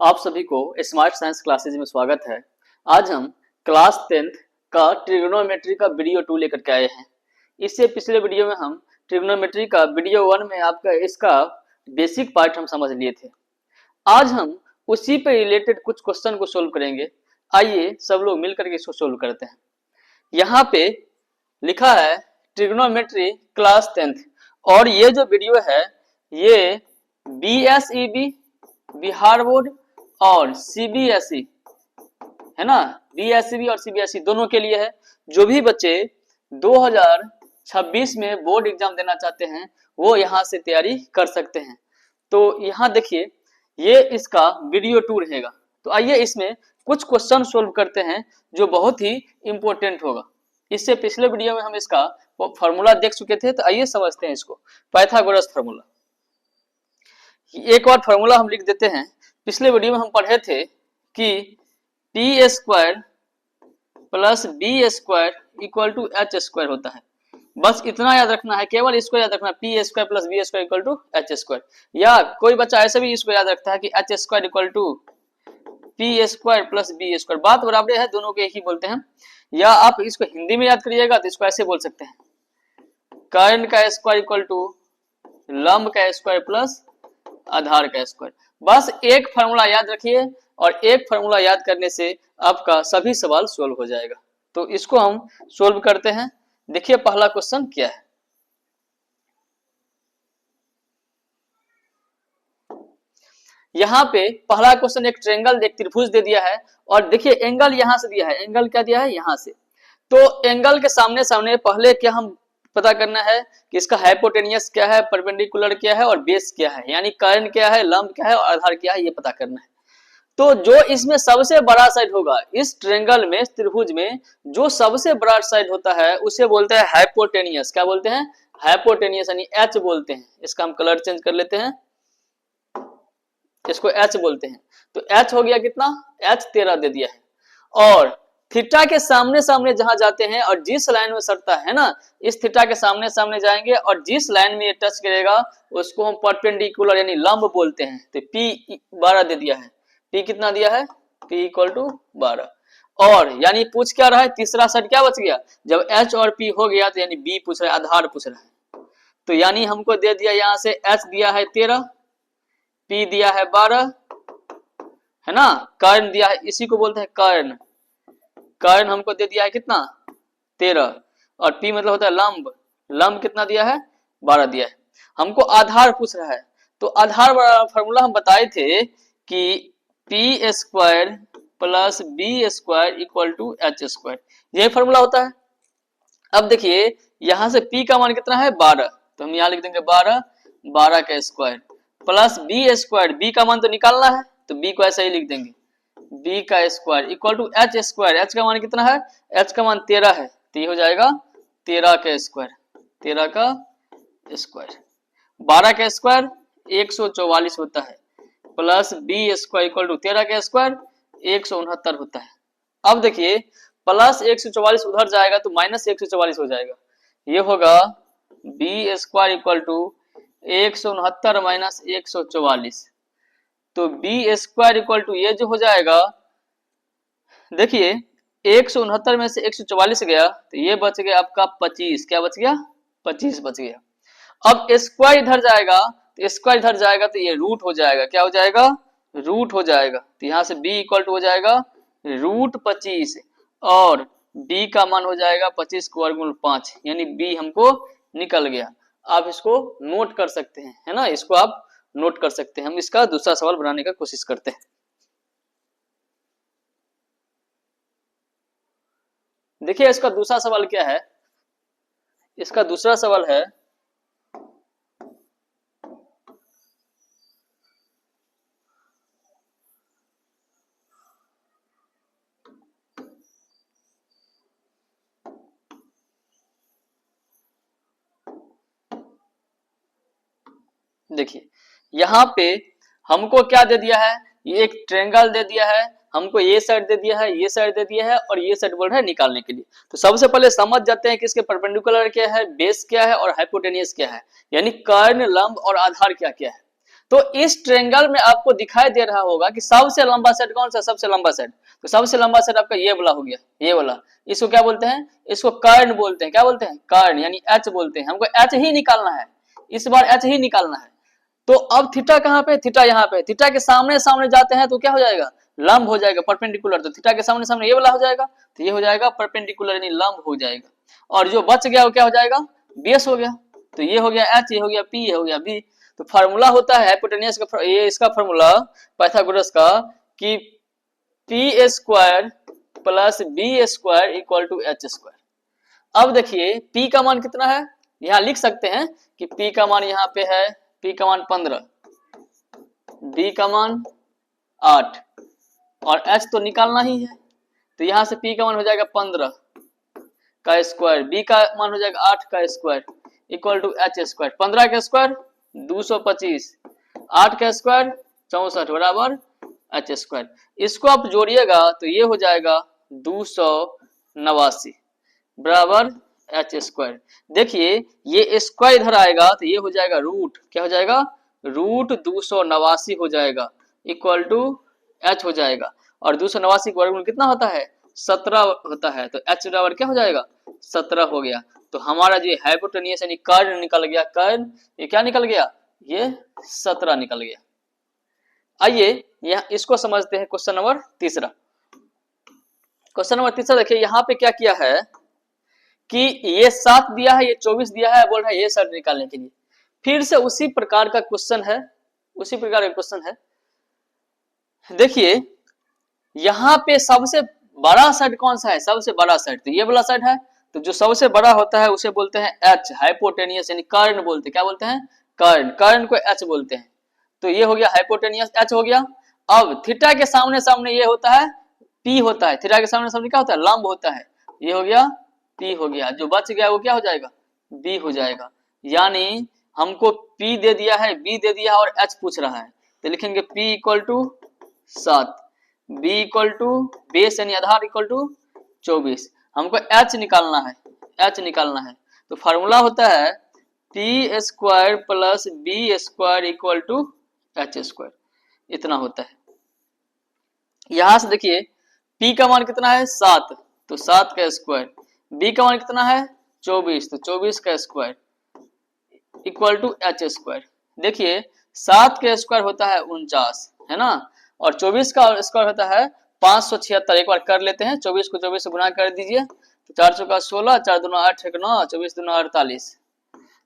आप सभी को स्मार्ट साइंस क्लासेज में स्वागत है। आज हम क्लास 10th का ट्रिग्नोमेट्री का वीडियो 2 लेकर के आए हैं। इससे पिछले वीडियो में हम ट्रिग्नोमेट्री का वीडियो 1 में आपका इसका बेसिक पार्ट हम समझ लिए थे। आज हम उसी पे रिलेटेड कुछ क्वेश्चन को सोल्व करेंगे। आइए सब लोग मिलकर के इसको सोल्व करते हैं। यहाँ पे लिखा है ट्रिग्नोमेट्री क्लास 10th और ये जो वीडियो है ये BSEB बिहार बोर्ड और CBSE है ना, BSEB और CBSE दोनों के लिए है। जो भी बच्चे 2026 में बोर्ड एग्जाम देना चाहते हैं वो यहाँ से तैयारी कर सकते हैं। तो यहाँ देखिए ये इसका वीडियो 2 रहेगा। तो आइए इसमें कुछ क्वेश्चन सोल्व करते हैं जो बहुत ही इंपॉर्टेंट होगा। इससे पिछले वीडियो में हम इसका फॉर्मूला देख चुके थे, तो आइए समझते हैं इसको। पाइथागोरस फार्मूला, एक और फार्मूला हम लिख देते हैं। पिछले वीडियो में हम पढ़े थे कि p square plus B square equal to H square होता है। बस इतना याद रखना है, केवल इसको याद रखना, p square plus B square equal to H square. या कोई बच्चा ऐसे भी इसको याद रखता है कि H square equal to p square plus B square. बात बराबर है, दोनों को एक ही बोलते हैं। या आप इसको हिंदी में याद करिएगा तो इसको ऐसे बोल सकते हैं, कर्ण का स्क्वायर इक्वल टू लंब का स्क्वायर प्लस आधार का स्क्वायर। बस एक फार्मूला याद रखिए और एक फार्मूला याद करने से आपका सभी सवाल सोल्व हो जाएगा। तो इसको हम सोल्व करते हैं। देखिए पहला क्वेश्चन क्या है। यहाँ पे पहला क्वेश्चन एक ट्रायंगल, एक त्रिभुज दे दिया है और देखिए एंगल यहाँ से दिया है। एंगल क्या दिया है? यहाँ से। तो एंगल के सामने सामने पहले क्या हम पता करना है कि इसका हाइपोटेनियस क्या है, परपेंडिकुलर क्या है और बेस क्या है, यानी कर्ण क्या है, लंब क्या है और आधार क्या है, ये पता करना है। तो जो इसमें सबसे बड़ा साइड होगा, इस ट्रायंगल में, त्रिभुज में जो सबसे बड़ा साइड होता है उसे बोलते हैं हाइपोटेनियस। क्या बोलते हैं? हाइपोटेनियस, यानी एच बोलते हैं। इसका हम कलर चेंज कर लेते हैं, इसको एच बोलते हैं। तो एच हो गया कितना? एच 13 दे दिया है। और थीटा के सामने सामने जहां जाते हैं और जिस लाइन में सटता है ना, इस थीटा के सामने सामने जाएंगे और जिस लाइन में ये टच करेगा उसको हम परपेंडिकुलर यानी लंब बोलते हैं। तो P 12 दे दिया है। P कितना दिया है? P equal to 12। और यानी पूछ क्या रहा है? तीसरा साइड क्या बच गया? जब H और P हो गया तो यानी B पूछ रहा है, आधार पूछ रहा है। तो यानी हमको दे दिया यहाँ से H दिया है 13, P दिया है 12, है ना, कर्ण दिया है, इसी को बोलते हैं कर्ण। कर्ण हमको दे दिया है कितना? 13 और P मतलब होता है लंब। लंब कितना दिया है? 12 दिया है। हमको आधार पूछ रहा है। तो आधार फार्मूला हम बताए थे कि p square plus B square equal to H square, यही फार्मूला होता है। अब देखिए यहां से p का मान कितना है? 12, तो हम यहाँ लिख देंगे 12, 12 का square plus B square, b का मान तो निकालना है तो b को ऐसा ही लिख देंगे, b का square equal to H square. H का मान कितना है? एच का मान 13 है, तो ये हो जाएगा 13 का स्क्वायर, 13 का स्क्वायर। 12 का स्क्वायर 144 होता है, plus B square equal to 13 का स्क्वायर 169 होता है। अब देखिए प्लस 144 उधर जाएगा तो माइनस 144 हो जाएगा। ये होगा B square equal to 169 minus 144। तो बी स्क्वायर इक्वल टू ये जो हो जाएगा, देखिए 169 में से 144 गया तो ये बच गया आपका 25। क्या बच गया? 25 बच गया। अब स्क्वायर इधर जाएगा तो स्क्वायर इधर जाएगा तो ये रूट हो जाएगा। क्या हो जाएगा? रूट हो जाएगा। तो यहाँ से b इक्वल टू हो जाएगा रूट 25 और b का मान हो जाएगा 25 को वर्गमूल 5, यानी b हमको निकल गया। आप इसको नोट कर सकते हैं, है ना, इसको आप नोट कर सकते हैं। हम इसका दूसरा सवाल बनाने का कोशिश करते हैं। देखिए इसका दूसरा सवाल क्या है। इसका दूसरा सवाल है देखिए यहाँ पे हमको क्या दे दिया है? ये एक ट्रायंगल दे दिया है, हमको ये साइड दे दिया है, ये साइड दे दिया है और ये साइड बोल रहा है निकालने के लिए। तो सबसे पहले समझ जाते हैं कि इसके परपेंडिकुलर क्या है, बेस क्या है और हाइपोटेनियस क्या है, यानी कर्ण, लंब और आधार क्या क्या है। तो इस ट्रायंगल में आपको दिखाई दे रहा होगा कि सबसे लंबा साइड कौन सा, सबसे लंबा साइड, तो सबसे लंबा साइड आपका ये वाला हो गया, ये वाला। इसको क्या बोलते हैं, इसको कर्ण बोलते हैं, क्या बोलते हैं, कर्ण यानी एच बोलते हैं। हमको एच ही निकालना है, इस बार एच ही निकालना है। तो अब थीटा कहाँ पे, थीटा यहाँ पे, थीटा के सामने सामने जाते हैं तो क्या हो जाएगा, लंब हो जाएगा, परपेंडिकुलर। तो थीटा के सामने सामने ये वाला हो जाएगा, तो ये हो जाएगा परपेंडिकुलर यानी लंब हो जाएगा। और जो बच गया वो क्या हो जाएगा, बेस हो गया। तो ये हो गया एच, ये हो गया पी, ये हो गया बी। तो फार्मूला होता है हाइपोटेन्यूस का, ये इसका फार्मूला पाइथागोरस का कि P square plus B square equal to H square. अब देखिए पी का मान कितना है, यहाँ लिख सकते हैं कि पी का मान यहाँ पे है, पी का मान 15, बी का मान 8 और एच तो निकालना ही है। तो यहाँ से पी का मान हो जाएगा 15 का स्क्वायर, बी का मान हो जाएगा 8 का square equal to H square. 15 का स्क्वायर 225, 8 का स्क्वायर 64 बराबर एच स्क्वायर। इसको आप जोड़िएगा तो ये हो जाएगा 289 बराबर एच स्क्वायर। देखिए ये स्क्वायर इधर आएगा तो ये हो जाएगा रूट, क्या हो जाएगा, रूट 289 हो जाएगा इक्वल टू एच हो जाएगा। और 289 का वर्गमूल कितना होता है, 17 होता है। तो एच बराबर क्या हो जाएगा, 17 हो गया। तो हमारा जो हाइपोटेन्यूस यानी कर्ण निकल गया, कर्ण ये क्या निकल गया, ये 17 निकल गया। आइए यहाँ इसको समझते हैं क्वेश्चन नंबर तीसरा। क्वेश्चन नंबर तीसरा देखिए यहाँ पे क्या किया है कि ये 7 दिया है, ये 24 दिया है, बोल रहा है ये साइड निकालने के लिए। फिर से उसी प्रकार का क्वेश्चन है, उसी प्रकार का क्वेश्चन है। देखिए यहाँ पे सबसे बड़ा साइड कौन सा है, सबसे बड़ा साइड तो ये वाला साइड है। तो जो सबसे बड़ा होता है उसे बोलते हैं एच, हाइपोटेनियस यानी कर्ण बोलते हैं, क्या बोलते हैं, कर्ण, कर्ण को एच बोलते हैं। तो ये हो गया हाइपोटेनियस, एच हो गया। अब थीटा के सामने सामने ये होता है पी होता है, थीटा के सामने सामने क्या होता है, लंब होता है। ये हो गया पी हो गया, जो बच गया वो क्या हो जाएगा, बी हो जाएगा। यानी हमको पी दे दिया है, बी दे दिया है और एच पूछ रहा है। तो लिखेंगे P equal to 7, B equal to base यानी आधार इक्वल टू 24। हमको एच निकालना है, एच निकालना है। तो फार्मूला होता है P square plus B square equal to H square, इतना होता है। यहां से देखिए पी का मान कितना है 7, तो 7 का स्क्वायर, बी का मान कितना है 24, तो 24 का square equal to H square. देखिए 7 का स्क्वायर होता है 49 है ना, और 24 का स्क्वायर होता है 576। एक बार कर लेते हैं, 24 को 24 से गुना कर दीजिए तो 4 चौका 16, 4 दूना 8, 1 9, 24 दूना 48,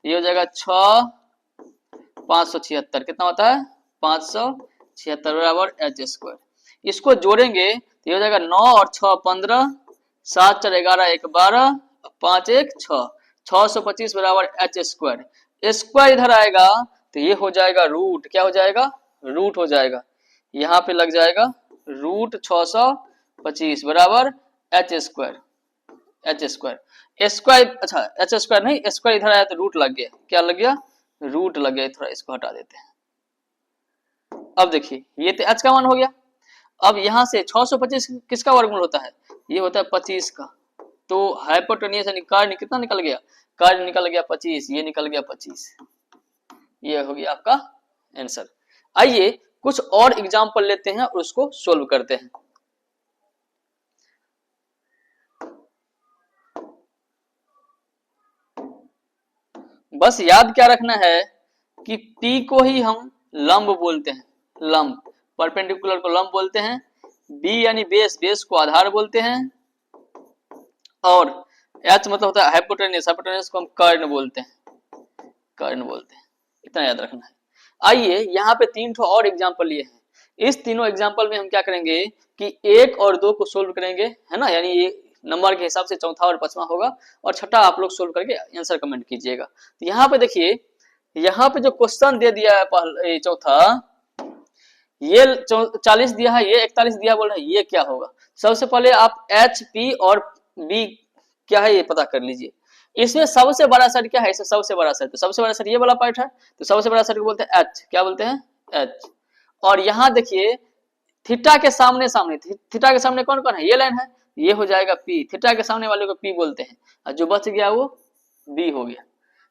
ये हो जाएगा 6 576, कितना होता है 576 बराबर एच स्क्वायर। इसको जोड़ेंगे तो ये हो जाएगा 9 और 6 15, 7 4 11 1 12, 5 1 6, 625 बराबर एच स्क्वायर। स्क्वायर इधर आएगा तो ये हो जाएगा रूट, क्या हो जाएगा, रूट हो जाएगा। यहाँ पे लग जाएगा रूट 625 बराबर H square, H square square, अच्छा एच स्क्वायर नहीं, स्क्वायर इधर आया तो रूट लग गया, क्या लग गया, रूट लग गया। थोड़ा इसको हटा देते हैं। अब देखिए ये तो एच का मान हो गया। अब यहाँ से 625 किसका वर्गमूल होता है, ये होता है 25 का। तो हाइपोटेनियस यानी कर्ण कितना निकल गया, कर्ण निकल गया 25, ये निकल गया 25, ये हो गया आपका आंसर। आइए कुछ और एग्जाम्पल लेते हैं और उसको सोल्व करते हैं। बस याद क्या रखना है कि P को ही हम लंब बोलते हैं, लंब, परपेंडिकुलर को लंब बोलते हैं, B यानी बेस, बेस को आधार बोलते हैं, और H मतलब होता है हाइपोटेनियस, हाइपोटेनियस को हम कर्ण बोलते हैं, कर्ण बोलते हैं। इतना याद रखना है। आइए यहाँ पे 3 ठो और एग्जाम्पल लिए हैं। इस तीनों एग्जाम्पल में हम क्या करेंगे कि 1 और 2 को सोल्व करेंगे, है ना, यानी ये नंबर के हिसाब से चौथा और पांचवा होगा, और छठा आप लोग सोल्व करके आंसर कमेंट कीजिएगा। तो यहाँ पे देखिए, यहाँ पे जो क्वेश्चन दे दिया है पहले चौथा, ये 40 दिया है, ये 41 दिया, बोल रहा है ये क्या होगा। सबसे पहले आप एच पी और बी क्या है ये पता कर लीजिए। इसमें सबसे बड़ा सेट क्या है, इसमें सबसे बड़ा सेट, तो सबसे बड़ा सेट ये वाला पार्ट है, तो सबसे बड़ा सेट को बोलते हैं एच, क्या बोलते हैं एच। और यहाँ देखिए थीटा के सामने सामने, थीटा के सामने कौन कौन है, ये लाइन है, ये हो जाएगा पी, थीटा के सामने वाले को पी बोलते हैं, और जो बच गया वो बी हो गया।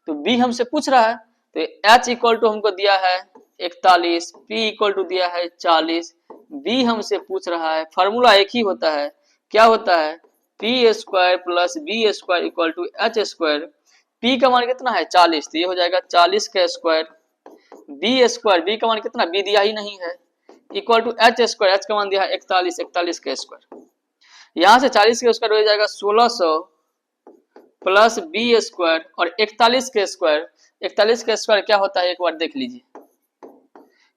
तो बी हमसे पूछ रहा है, तो एच इक्वल टू हमको दिया है 41, P इक्वल टू दिया है 40, B हमसे पूछ रहा है, फार्मूला एक ही होता है, क्या होता है, P स्क्वायर प्लस B square equal to H square. P का मान कितना है 40, तो ये हो जाएगा 40 का स्क्वायर, B स्क्वायर, B का मान कितना, B दिया ही नहीं है, equal to H square, H का मान दिया है 41, 41 का स्क्वायर। यहाँ से 40 का स्क्वायर हो जाएगा 1600 प्लस B स्क्वायर और 41 का स्क्वायर, 41 का स्क्वायर क्या होता है एक बार देख लीजिए,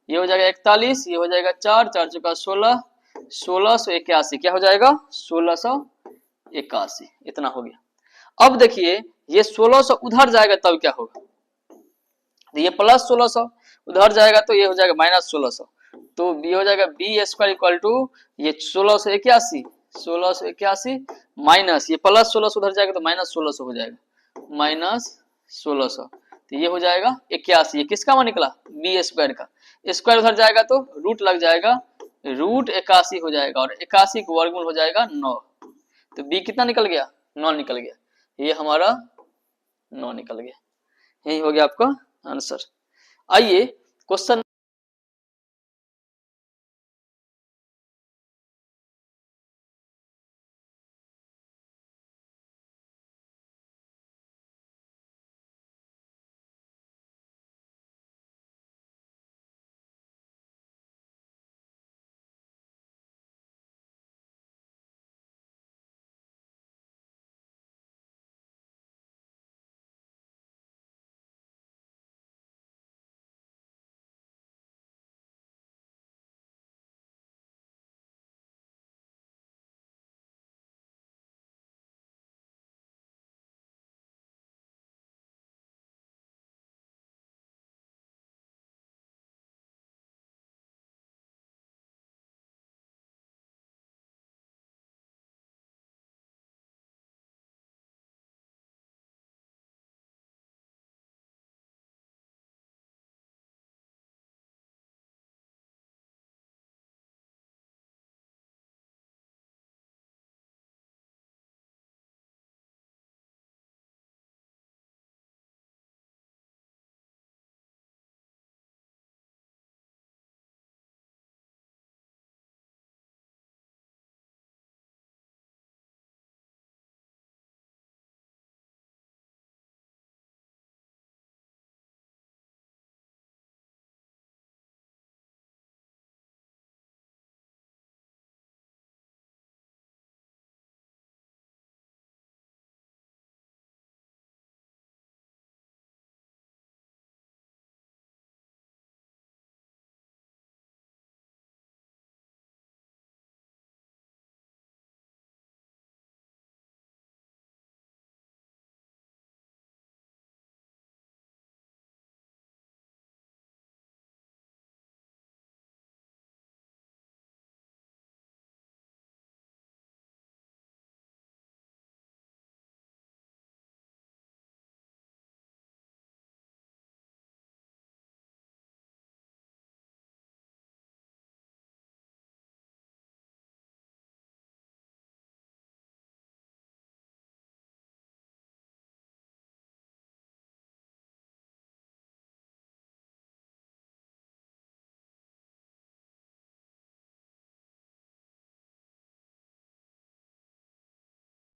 ये हो जाएगा 41, ये हो जाएगा 4, 4 चौका 16, 1681, क्या हो जाएगा 1681, इतना हो गया। अब देखिए ये 1600 उधर जाएगा तब क्या होगा, तो ये प्लस 1600 उधर जाएगा तो ये हो जाएगा माइनस 1600, तो B हो जाएगा B स्क्वायर इक्वल टू ये 1681, 1681 माइनस ये प्लस 1600 उधर जाएगा तो माइनस 1600 हो जाएगा, माइनस 1600, तो ये हो जाएगा 81, ये किसका मान निकला, B स्क्वायर का, स्क्वायर उधर जाएगा तो रूट लग जाएगा, रूट 81 हो जाएगा और 81 का वर्गमूल हो जाएगा 9, तो B कितना निकल गया, 9 निकल गया, ये हमारा 9 निकल गया, यही हो गया आपका आंसर। आइए क्वेश्चन